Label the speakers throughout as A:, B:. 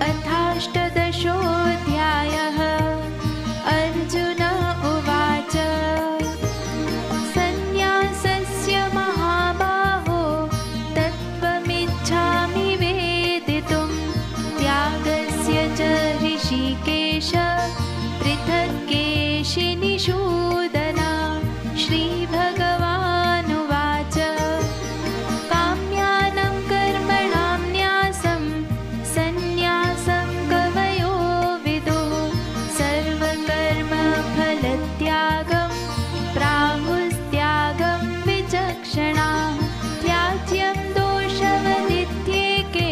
A: अथाष्टदशोऽध्यायः। अर्जुन उवाच सन्न्यासस्य महाबाहो तत्त्वमिच्छामि वेदितुं, त्यागस्य च ऋषिकेश पृथक्केशिनिषूदन। श्रीभगवानुवाच काम्यानां कर्मणां न्यासं सन्न्यासं कवयो विदुः, सर्वकर्मफलत्यागं प्राहुस्त्यागं विचक्षणाः। त्याज्यं दोषवदित्येके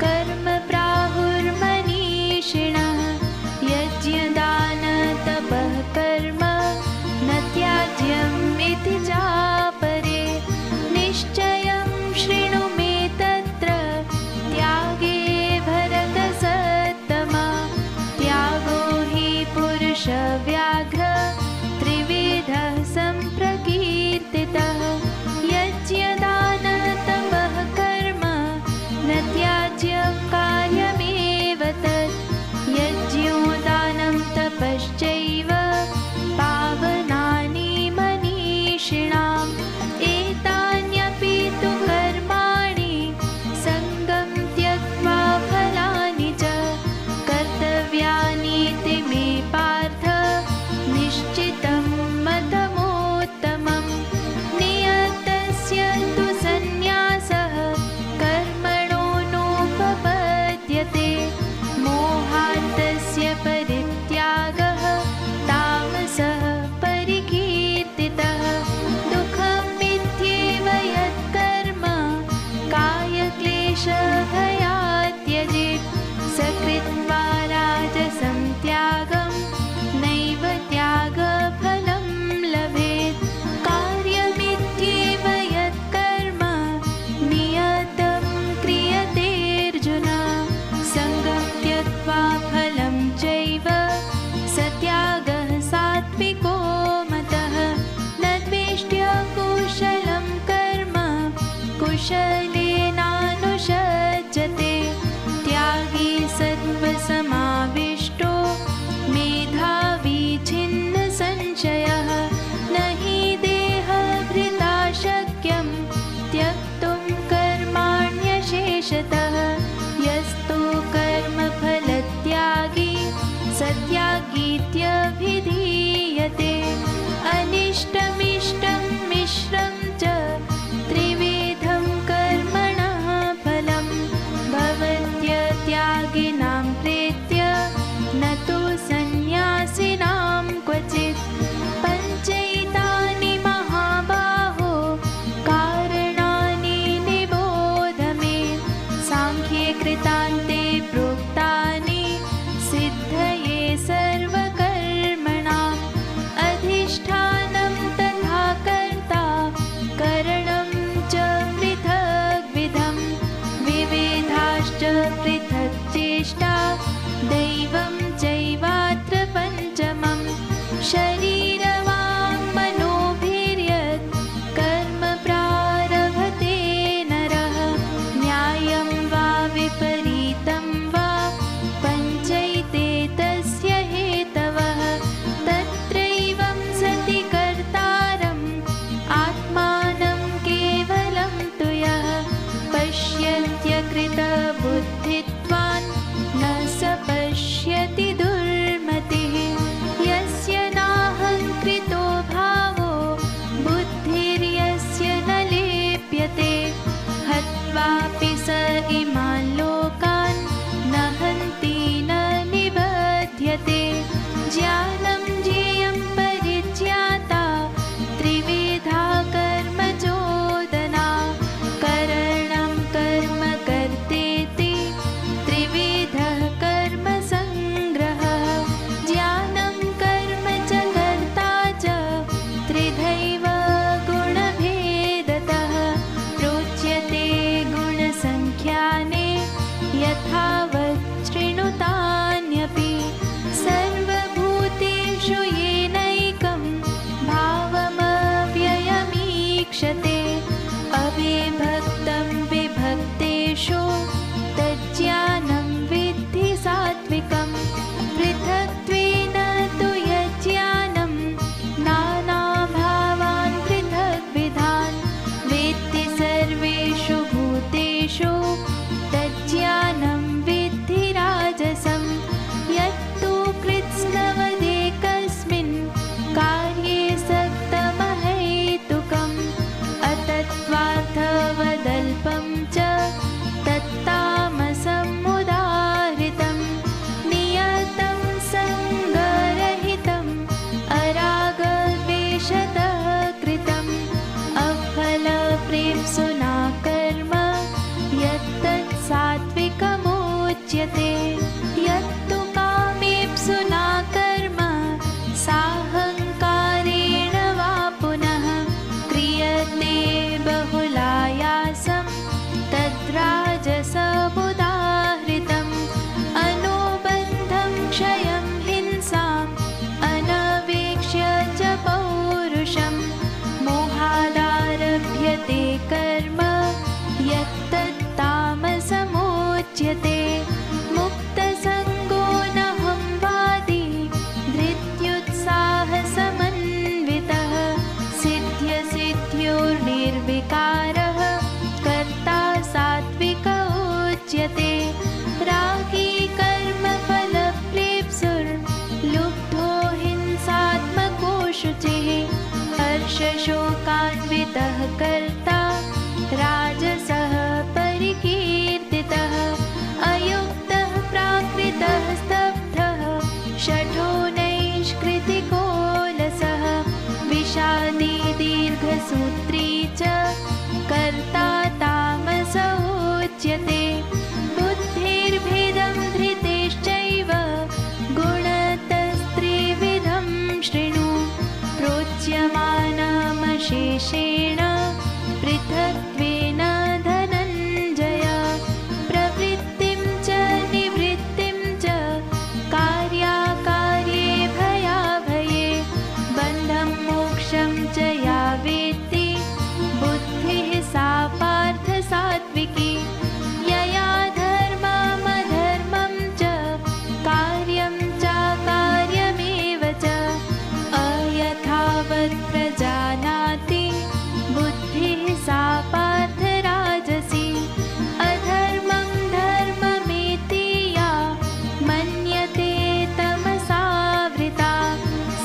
A: कर्म प्राहुर्मनीषिणः, यज्ञदानतपः कर्म न त्याज्यमिति चापरे। निश्चयं शृणु मे तत्र त्यागे भरतसत्तमा, त्यागो हि पुरुषव्याघ्र त्रिविधः सम्प्रकीर्तितः। यज्ञदानतपः कर्म न त्याज्यं कार्यमेव तत्, यज्ञो दानं तपश्चैव पावनानि मनीषिणाम्। एतान्यपि तु कर्माणि सङ्गं त्यक्त्वा फलानि च कर्तव्यानीति मे पार्थ, निश्चितं मतमोत्तमम्। नियतस्य तु सन्न्यासः कर्मणो नोपपद्यते, मोहान्तस्य परित्यागः तामसः परिकीर्तितः। दुःखमित्येव यत्कर्म कायक्लेशभयात् त्यजेत्, स कृत्वा राजसं त्यागं नैव त्यागफलं लभेत्। कार्यमित्येव यत्कर्म नियतं क्रियतेऽर्जुन, सङ्गं त्यक्त्वा फलं चैव स त्यागः सात्विको मतः। न द्वेष्ट्य कुशलं कर्म कुशलेनानुषज्यते, त्यागी सत्त्वसमाविष्टो मेधावी छिन्नसंशयः। न हि देहभृता शक्यं त्यक्तुं कर्माण्यशेषतः, यस्तु कर्मफलत्यागी स त्यागीत्यभिधीयते। अनिष्टमिष्टं मिश्रं च त्रिविधं कर्मणः फलं, भवत्यत्यागिनां प्रेत्य न तु सन्न्यासिनां क्वचित्। पञ्चैतानि महाबाहो कारणानि निबोध मे, साङ्ख्ये कृतान्ते प्रोक्तानि सिद्धये सर्वकर्मणाम्। अधिष्ठानं तथा कर्ता करणं च पृथग्विधं, विविधाश्च पृथक् चेष्टा दैवं चैवात्र पञ्चमम्। शरीरवाङ्मनोभिर्यत् कर्म प्रारभते नरः, न्यायं वा विपरीतं वा पञ्चैते तस्य हेतवः। तत्रैवं सति कर्तारम् आत्मानं केवलं तु यः पश्यत्यकृतबुद्धित्वान् न स पश्यति दुर्मतिः। यस्य नाहङ्कृतो भावो बुद्धिर्यस्य न लिप्यते, हत्वापि स इमान् लोकान् न हन्ति न निबध्यते। ज्ञानं ज्ञेयं परिज्ञाता त्रिविधा कर्म चोदना, करणं कर्म कर्तेति त्रिविधः कर्म सङ्ग्रहः। ज्ञानं कर्म च कर्ता च त्रिधैव गुणभेदतः, प्रोच्यते गुणसङ्ख्याने यथावत् शृणुतान्यपि। सर्वभूतेषु येनैकं भावमव्ययमीक्षते, अविभक्तं विभक्तेषु तज्ज्ञानं विद्धि उच्यते मुक्तसङ्गो नहं वादी धृत्युत्साहसमन्वितः सिद्ध्यसिद्ध्योर्निर्विकारः कर्ता सात्विक उच्यते रागी कर्मफलप्रेप्सुर्लुब्धो हिंसात्मको शुचिः हर्षशोकान्वितः कर्ता राजसः परिकीर्तितः अयुक्तः प्राकृतः स्तब्धः शठो नैष्कृतिकोलसः विषादी दीर्घसूत्री च कर्ता तामस उच्यते बुद्धिर्भेदं धृतेश्चैव गुणतस्त्रिविधं शृणु प्रोच्यमानमशेषेण पृथक्त्वेन धनञ्जय प्रवृत्तिं च निवृत्तिं च कार्याकार्ये भयाभये बन्धं मोक्षं च या वेत्ति बुद्धिः सा पार्थ सात्विकी यया धर्ममधर्मं च कार्यं चाकार्यमेव च अयथावत् प्रजानाति बुद्धिः सा पार्थ राजसी अधर्मं धर्ममेति या मन्यते तमसावृता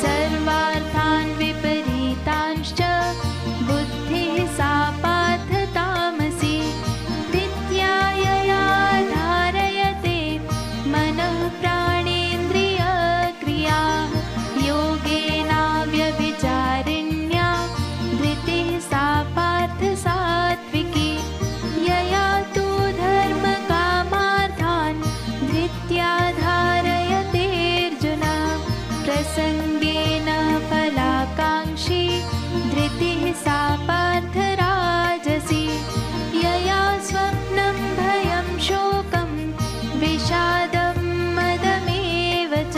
A: सर्वार्थान् विपरीतांश्च बुद्धिः सा पार्थ तामसी विद्यायया धारयते मनः प्राणेन्द्रियक्रियाः योगेनाव्यभिचारिण्या धृतिः सा पार्थ सात्विकी यया तु धर्मकामार्थान् धृत्या धारयतेऽर्जुन प्रसङ्गेन फलाकाङ्क्षी धृतिः सा पार्थ राजसी यया स्वप्नं भयं शोकं विषादं मदमेव च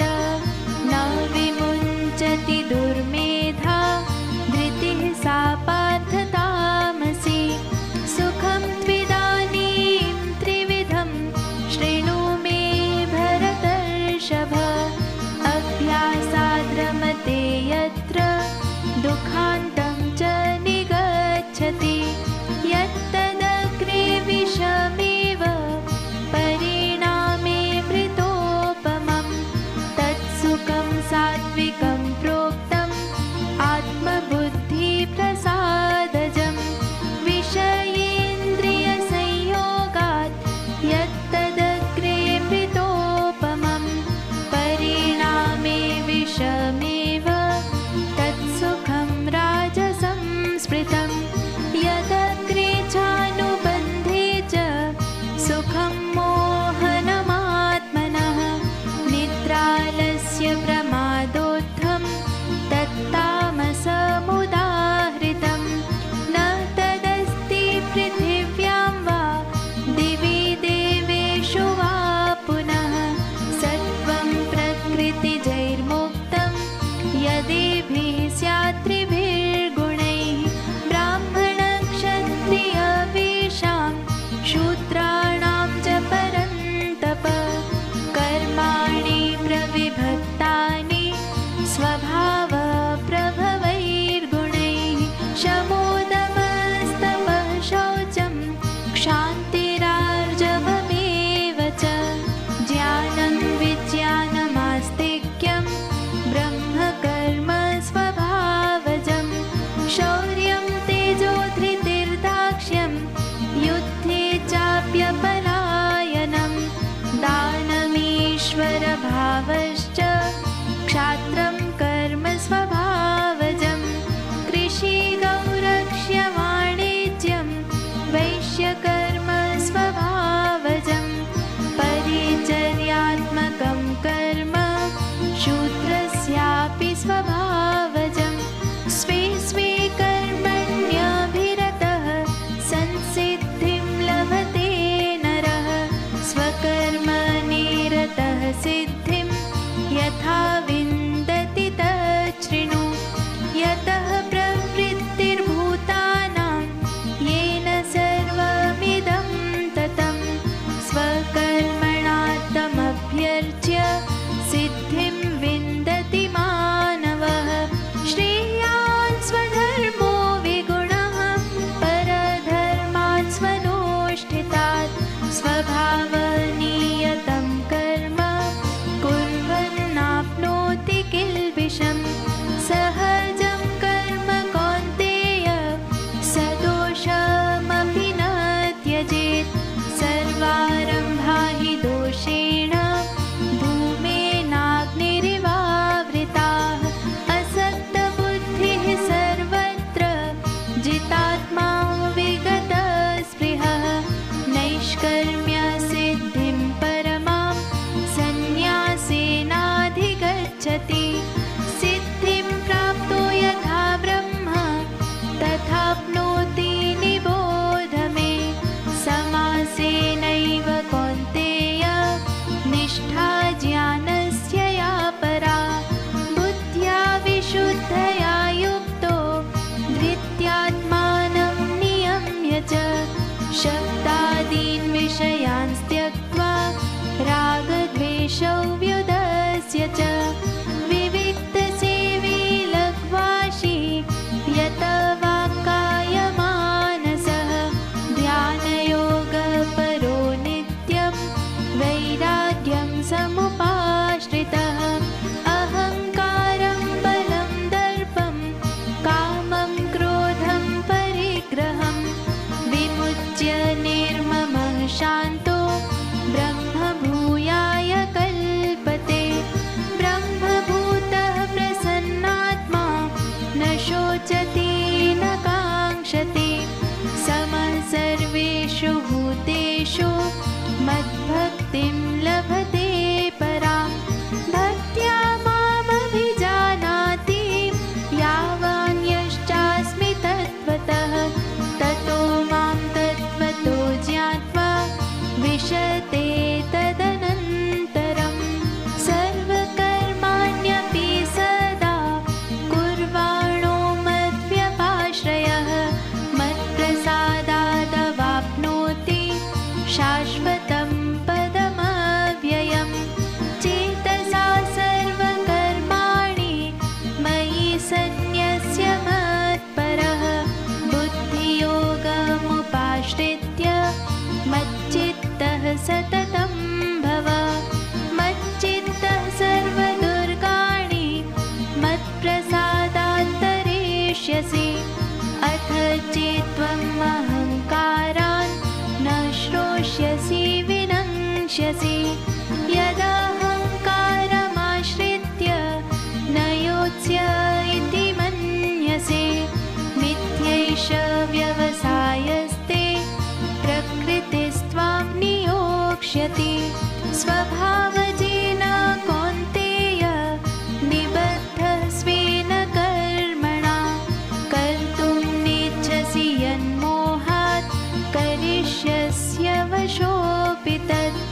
A: न विमुञ्चति दुर्मेधा धृतिः सा पार्थ तामसी सुखं त्विदानीं त्रिविधं शृणु मे भरतर्षभ अभ्यासाद्रमते यत्र दुःखान्तं च निगच्छति यत्तदग्रे विषमेव परिणामे मृतोपमं तत्सुखं सात्विकं प्रोक्तम् आत्मबुद्धिप्रसादजं विषयेन्द्रियसंयोगात् यत्तदग्रे मृतोपमं परिणामे विषमेव तत्सुखं राजसं स्मृतं यदग्रे चानुबन्धे च सुखं मोहनमात्मनः निद्रालस्य प्रमादोत्थं तत्तामसमुदाहृतं न तदस्ति पृथिव्यां वा दिवि देवेषु वा पुनः सत्त्वं प्रकृतिजैर्मुक्तं यदेभिः स्यात् त्रिभिर्गुणैः ब्राह्मणक्षत्रियवेषां शूद्राणां च परन्तप कर्माणि प्रविभक्तानि स्वभावप्रभवैर्गुणैः शमोदमस्तपः शौचं क्षान्तिरार्जवमेव च ज्ञानं विज्ञानमास्तिक्यं ब्रह्मकर्म स्वभावजं शौर्यं तेजो धृतिर्दाक्ष्यं युद्धे चाप्यपलायनं दानमीश्वरभावश्च क्षात्रं कर्म स्वभावजं कृषिगौरक्ष्यवाणिज्यं वैश्यकर्म स्वभावजं परिचर्यात्मकं कर्म शूद्रस्यापि स्वभावजं स्वे स्वे कर्मण्यभिरतः संसिद्धिं लभते नरः स्वकर्मनिरतः सिद्धिं यथा विन्दति तच्छृणु यतः प्रवृत्तिर्भूतानां येन सर्वमिदं ततं स्वकर्म समुपाश्रितः अहङ्कारं बलं दर्पं कामं क्रोधं परिग्रहं विमुच्य निर्ममः शान्तो ब्रह्मभूयाय कल्पते ब्रह्मभूतः प्रसन्नात्मा न शोचति न काङ्क्षति समः सर्वेषु भूतेषु मद्भक्तिं लभते परां भक्त्या मामभिजानाति यावान् यश्चास्मि तत्त्वतः ततो मां तत्त्वतो ज्ञात्वा विशते तदनन्तरं सर्वकर्माण्यपि सदा कुर्वाणो मद्व्यपाश्रयः मत्प्रसादादवाप्नोति शाश्वतं पदमव्ययम् चेतसा सर्वकर्माणि मयि सन्न्यस्य मत्परः बुद्धियोगमुपाश्रित्य मच्चित्तः सततं भव मच्चित्तः सर्वदुर्गाणि मत्प्रसादात्तरेष्यसि अथ चेत्त्वम् अहङ्कारान् न श्रोष्यसि विनङ्क्ष्यसि यदहङ्कारमाश्रित्य न योत्स्य इति मन्यसे मिथ्यैष व्यवसायस्ते प्रकृतिस्त्वां नियोक्ष्यति स्वभावजेन कौन्तेय निबद्धः स्वेन कर्मणा कर्तुं नेच्छसि यन्मोहात् करिष्यस्य वशोऽपि तत्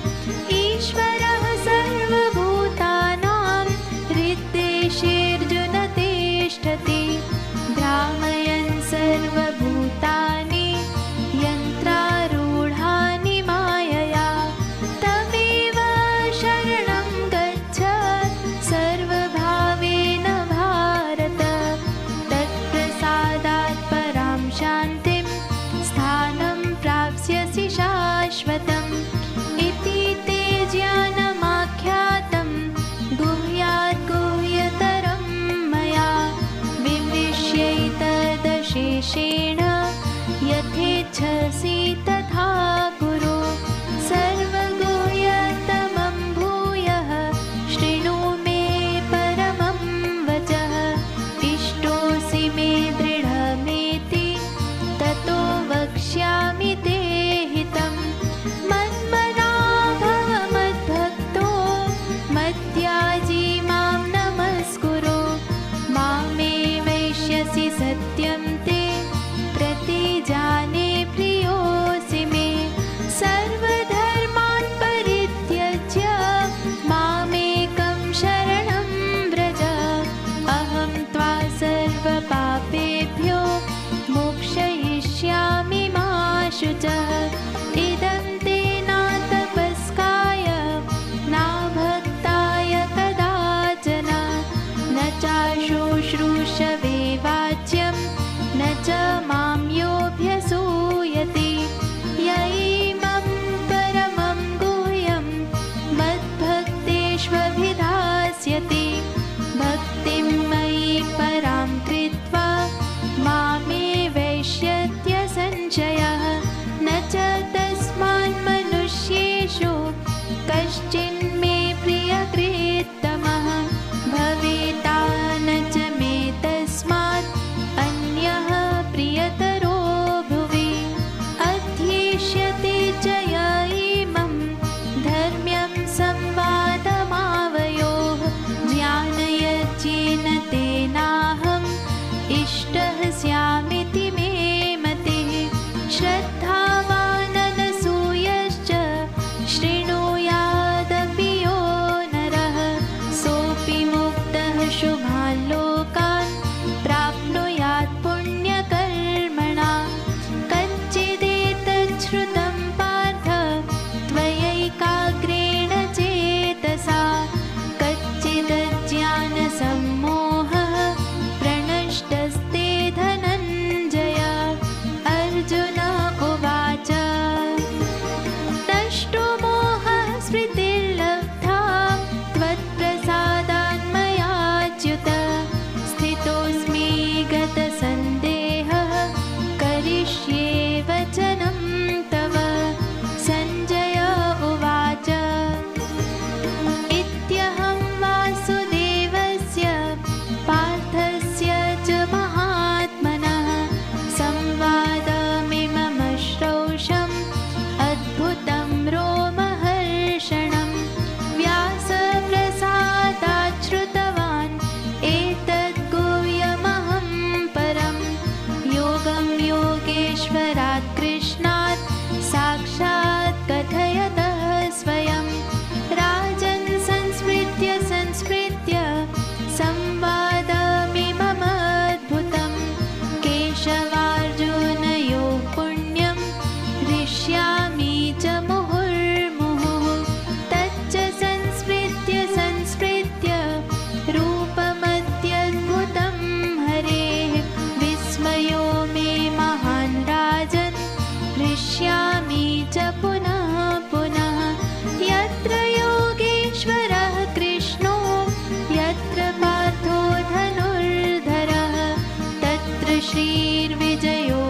A: ईश्वरः सर्वभूतानां हृद्देशेऽर्जुन तिष्ठति भ्रामयन् सर्वभूतानि यन्त्रारूढानि मायया तमेव शरणं गच्छ सर्वभावेन भारत तत्प्रसादात् परां शान्तिं स्थानं प्राप्स्यसि शाश्वतम् इति ते ज्ञानमाख्यातं गुह्यात् गुह्यतरं मया विमृश्यैतदशेषेण यथेच्छसि तथा कुरु सर्वगुह्यतमं भूयः शृणु मे परमं वचः इष्टोऽसि मे दृढमेति ततो वक्ष्यामि ते हितं मन्मना भव मद्भक्तो मद्याजी मां नमस्कुरु मामे वैष्यसि सत्यं ते प्रतिजाने प्रियोऽसि मे सर्वधर्मान् परित्यज्य मामेकं शरणं व्रज अहं त्वा सर्वपापेभ्यो मोक्षयिष्यामि मा शुचः इदं ते न तपस्काय न भक्ताय कदाचन न चाशुश्रूषवे वाच्यं न च मां योऽभ्यसूयति य इमं परमं गुह्यं मद्भक्तेष्वभिधास्यति भक्तिं मयि परां कृत्वा मामे वैष्यत्य संशयः न च तस्मान्मनुष्येषु कश्चिन्मे प्रियकृत्तमः भवेता न च मे तस्मात् अन्यः प्रियतरो भुवि अध्येष्यते च य इमं धर्म्यं संवादमावयोः ज्ञानयज्ञेन तेनाहम् इष्टः स्यामिति मे मतिः श्रद्धावाननसूयश्च शृणुयाद तत्र श्रीर्विजयो